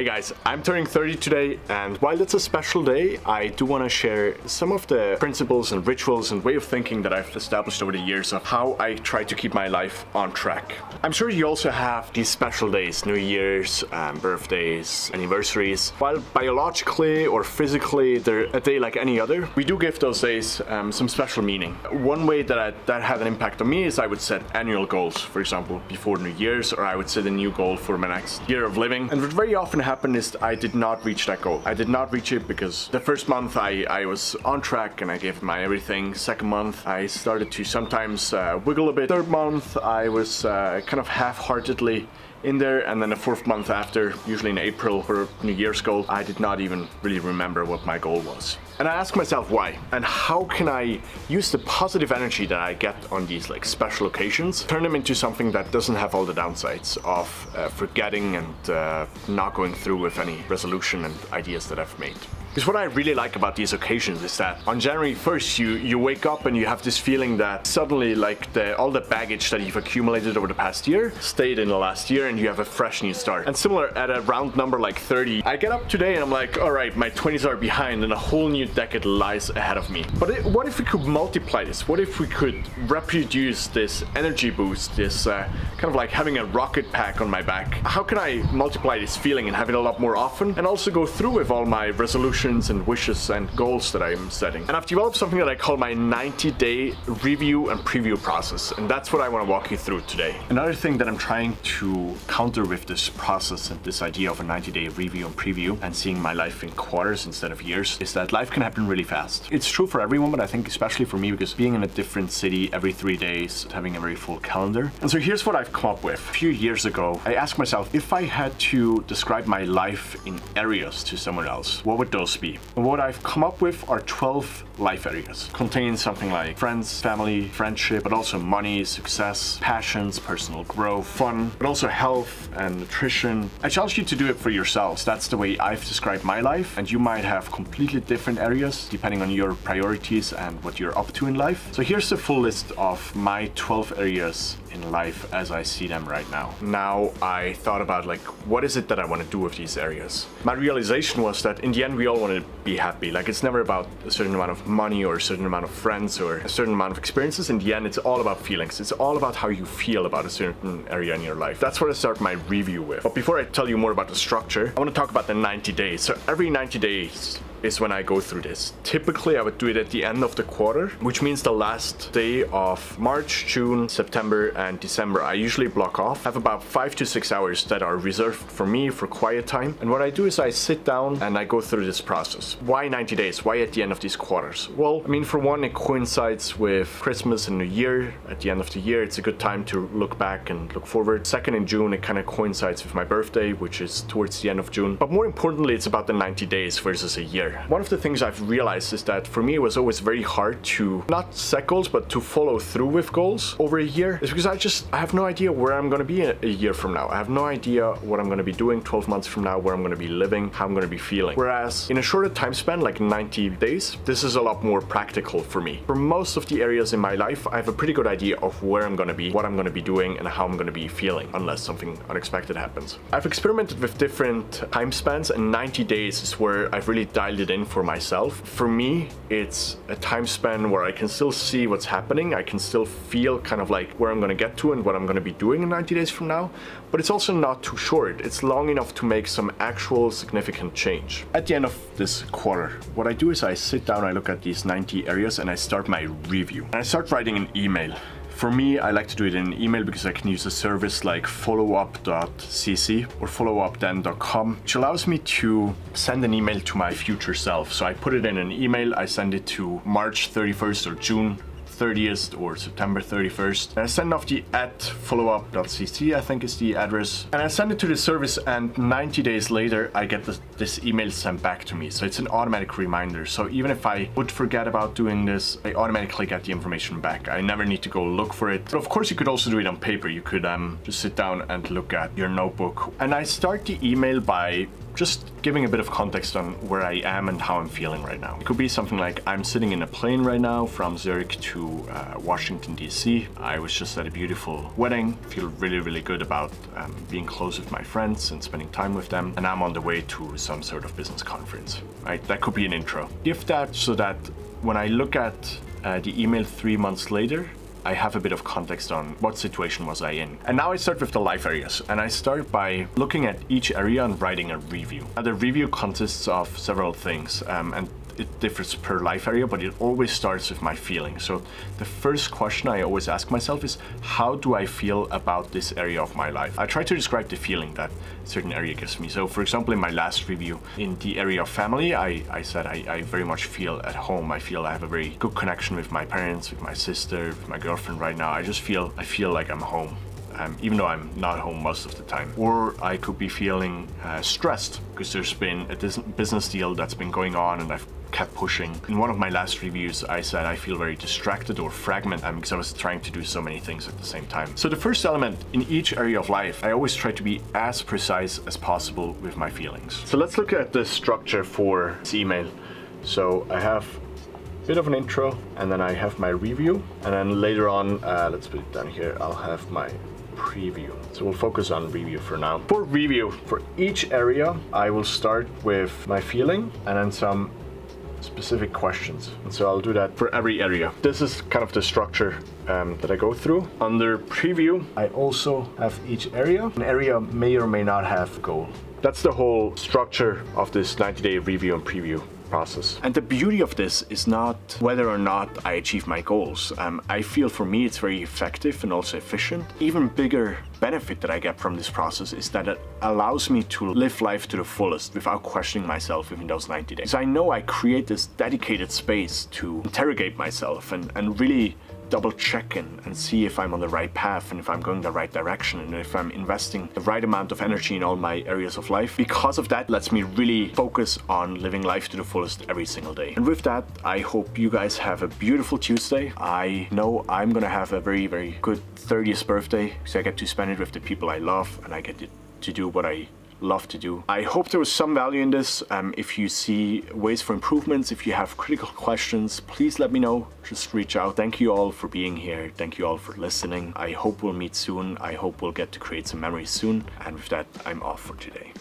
guys, I'm turning 30 today, and while it's a special day, I do want to share some of the principles and rituals and way of thinking that I've established over the years of how I try to keep my life on track. I'm sure you also have these special days, New Year's, birthdays, anniversaries. While biologically or physically they're a day like any other, we do give those days some special meaning. One way that had an impact on me is I would set annual goals, for example, before New Year's, or I would set a new goal for my next year of living. And what very often happened is I did not reach that goal. I did not reach it because the first month I was on track and I gave my everything. Second month I started to sometimes wiggle a bit. Third month I was kind of half-heartedly in there, and then the fourth month after, usually in April for New Year's goal, I did not even really remember what my goal was. And I asked myself why, and how can I use the positive energy that I get on these like special occasions, turn them into something that doesn't have all the downsides of forgetting and not going through with any resolution and ideas that I've made. Because what I really like about these occasions is that on January 1st you wake up and you have this feeling that suddenly like all the baggage that you've accumulated over the past year stayed in the last year and you have a fresh new start. And similar at a round number like 30, I get up today and I'm like, alright, my 20s are behind and a whole new decade lies ahead of me. But what if we could multiply this? What if we could reproduce this energy boost, this kind of like having a rocket pack on my back? How can I multiply this feeling and have it a lot more often, and also go through with all my resolutions and wishes and goals that I'm setting? And I've developed something that I call my 90-day review and preview process, and that's what I want to walk you through today. Another thing that I'm trying to counter with this process and this idea of a 90-day review and preview and seeing my life in quarters instead of years is that life can happen really fast. It's true for everyone, but I think especially for me, because being in a different city every 3 days, having a very full calendar. And so here's what I've come up with. A few years ago, I asked myself, if I had to describe my life in areas to someone else, what would those be? And what I've come up with are 12 life areas, containing something like friends, family, friendship, but also money, success, passions, personal growth, fun, but also health and nutrition. I challenge you to do it for yourselves. That's the way I've described my life, and you might have completely different areas depending on your priorities and what you're up to in life. So here's the full list of my 12 areas in life as I see them right now. Now I thought about like, what is it that I want to do with these areas? My realization was that in the end we all want to be happy. Like, it's never about a certain amount of money or a certain amount of friends or a certain amount of experiences. In the end, it's all about feelings. It's all about how you feel about a certain area in your life. That's what I start my review with. But before I tell you more about the structure, I want to talk about the 90 days. So every 90 days is when I go through this. Typically, I would do it at the end of the quarter, which means the last day of March, June, September, and December. I usually block off. I have about 5 to 6 hours that are reserved for me for quiet time. And what I do is I sit down and I go through this process. Why 90 days? Why at the end of these quarters? Well, I mean, for one, it coincides with Christmas and New Year. At the end of the year, it's a good time to look back and look forward. Second, in June, it kind of coincides with my birthday, which is towards the end of June. But more importantly, it's about the 90 days versus a year. One of the things I've realized is that for me it was always very hard to not set goals but to follow through with goals over a year. It's because I have no idea where I'm going to be a year from now. I have no idea what I'm going to be doing 12 months from now, where I'm going to be living, how I'm going to be feeling. Whereas in a shorter time span, like 90 days, this is a lot more practical for me. For most of the areas in my life, I have a pretty good idea of where I'm going to be, what I'm going to be doing, and how I'm going to be feeling, unless something unexpected happens. I've experimented with different time spans, and 90 days is where I've really dialed it in for myself. For me, it's a time span where I can still see what's happening. I can still feel kind of like where I'm going to get to and what I'm going to be doing in 90 days from now. But it's also not too short. It's long enough to make some actual significant change. At the end of this quarter, what I do is I sit down, I look at these 90 areas, and I start my review. And I start writing an email. For me, I like to do it in an email because I can use a service like followup.cc or followupthen.com, which allows me to send an email to my future self. So I put it in an email, I send it to March 31st or June 30th or September 31st. And I send off the @followup.cc, I think is the address. And I send it to the service, and 90 days later, I get this email sent back to me. So it's an automatic reminder. So even if I would forget about doing this, I automatically get the information back. I never need to go look for it. But of course, you could also do it on paper. You could just sit down and look at your notebook. And I start the email by just giving a bit of context on where I am and how I'm feeling right now. It could be something like I'm sitting in a plane right now from Zurich to Washington, DC. I was just at a beautiful wedding, feel really, really good about being close with my friends and spending time with them. And I'm on the way to some sort of business conference, right? That could be an intro. Give that so that when I look at the email 3 months later, I have a bit of context on what situation was I in. And now I start with the life areas, and I start by looking at each area and writing a review. Now, the review consists of several things, and it differs per life area, but it always starts with my feeling. So the first question I always ask myself is, how do I feel about this area of my life? I try to describe the feeling that a certain area gives me. So for example, in my last review, in the area of family, I said I very much feel at home. I feel I have a very good connection with my parents, with my sister, with my girlfriend right now. I feel like I'm home. Even though I'm not home most of the time. Or I could be feeling stressed because there's been a business deal that's been going on and I've kept pushing. In one of my last reviews, I said I feel very distracted or fragmented because I was trying to do so many things at the same time. So the first element in each area of life, I always try to be as precise as possible with my feelings. So let's look at the structure for this email. So I have a bit of an intro, and then I have my review, and then later on, let's put it down here, I'll have my preview. So we'll focus on review for now. For review, for each area, I will start with my feeling and then some specific questions. And so I'll do that for every area. This is kind of the structure that I go through. Under preview, I also have each area. An area may or may not have a goal. That's the whole structure of this 90-day review and preview process. And the beauty of this is not whether or not I achieve my goals. I feel for me it's very effective and also efficient. Even bigger benefit that I get from this process is that it allows me to live life to the fullest without questioning myself within those 90 days. So I know I create this dedicated space to interrogate myself and really double check and see if I'm on the right path and if I'm going the right direction and if I'm investing the right amount of energy in all my areas of life. Because of that, lets me really focus on living life to the fullest every single day. And with that, I hope you guys have a beautiful Tuesday. I know I'm gonna have a very, very good 30th birthday because I get to spend it with the people I love and I get to do what I love to do. I hope there was some value in this. If you see ways for improvements, if you have critical questions, please let me know. Just reach out. Thank you all for being here. Thank you all for listening. I hope we'll meet soon. I hope we'll get to create some memories soon. And with that, I'm off for today.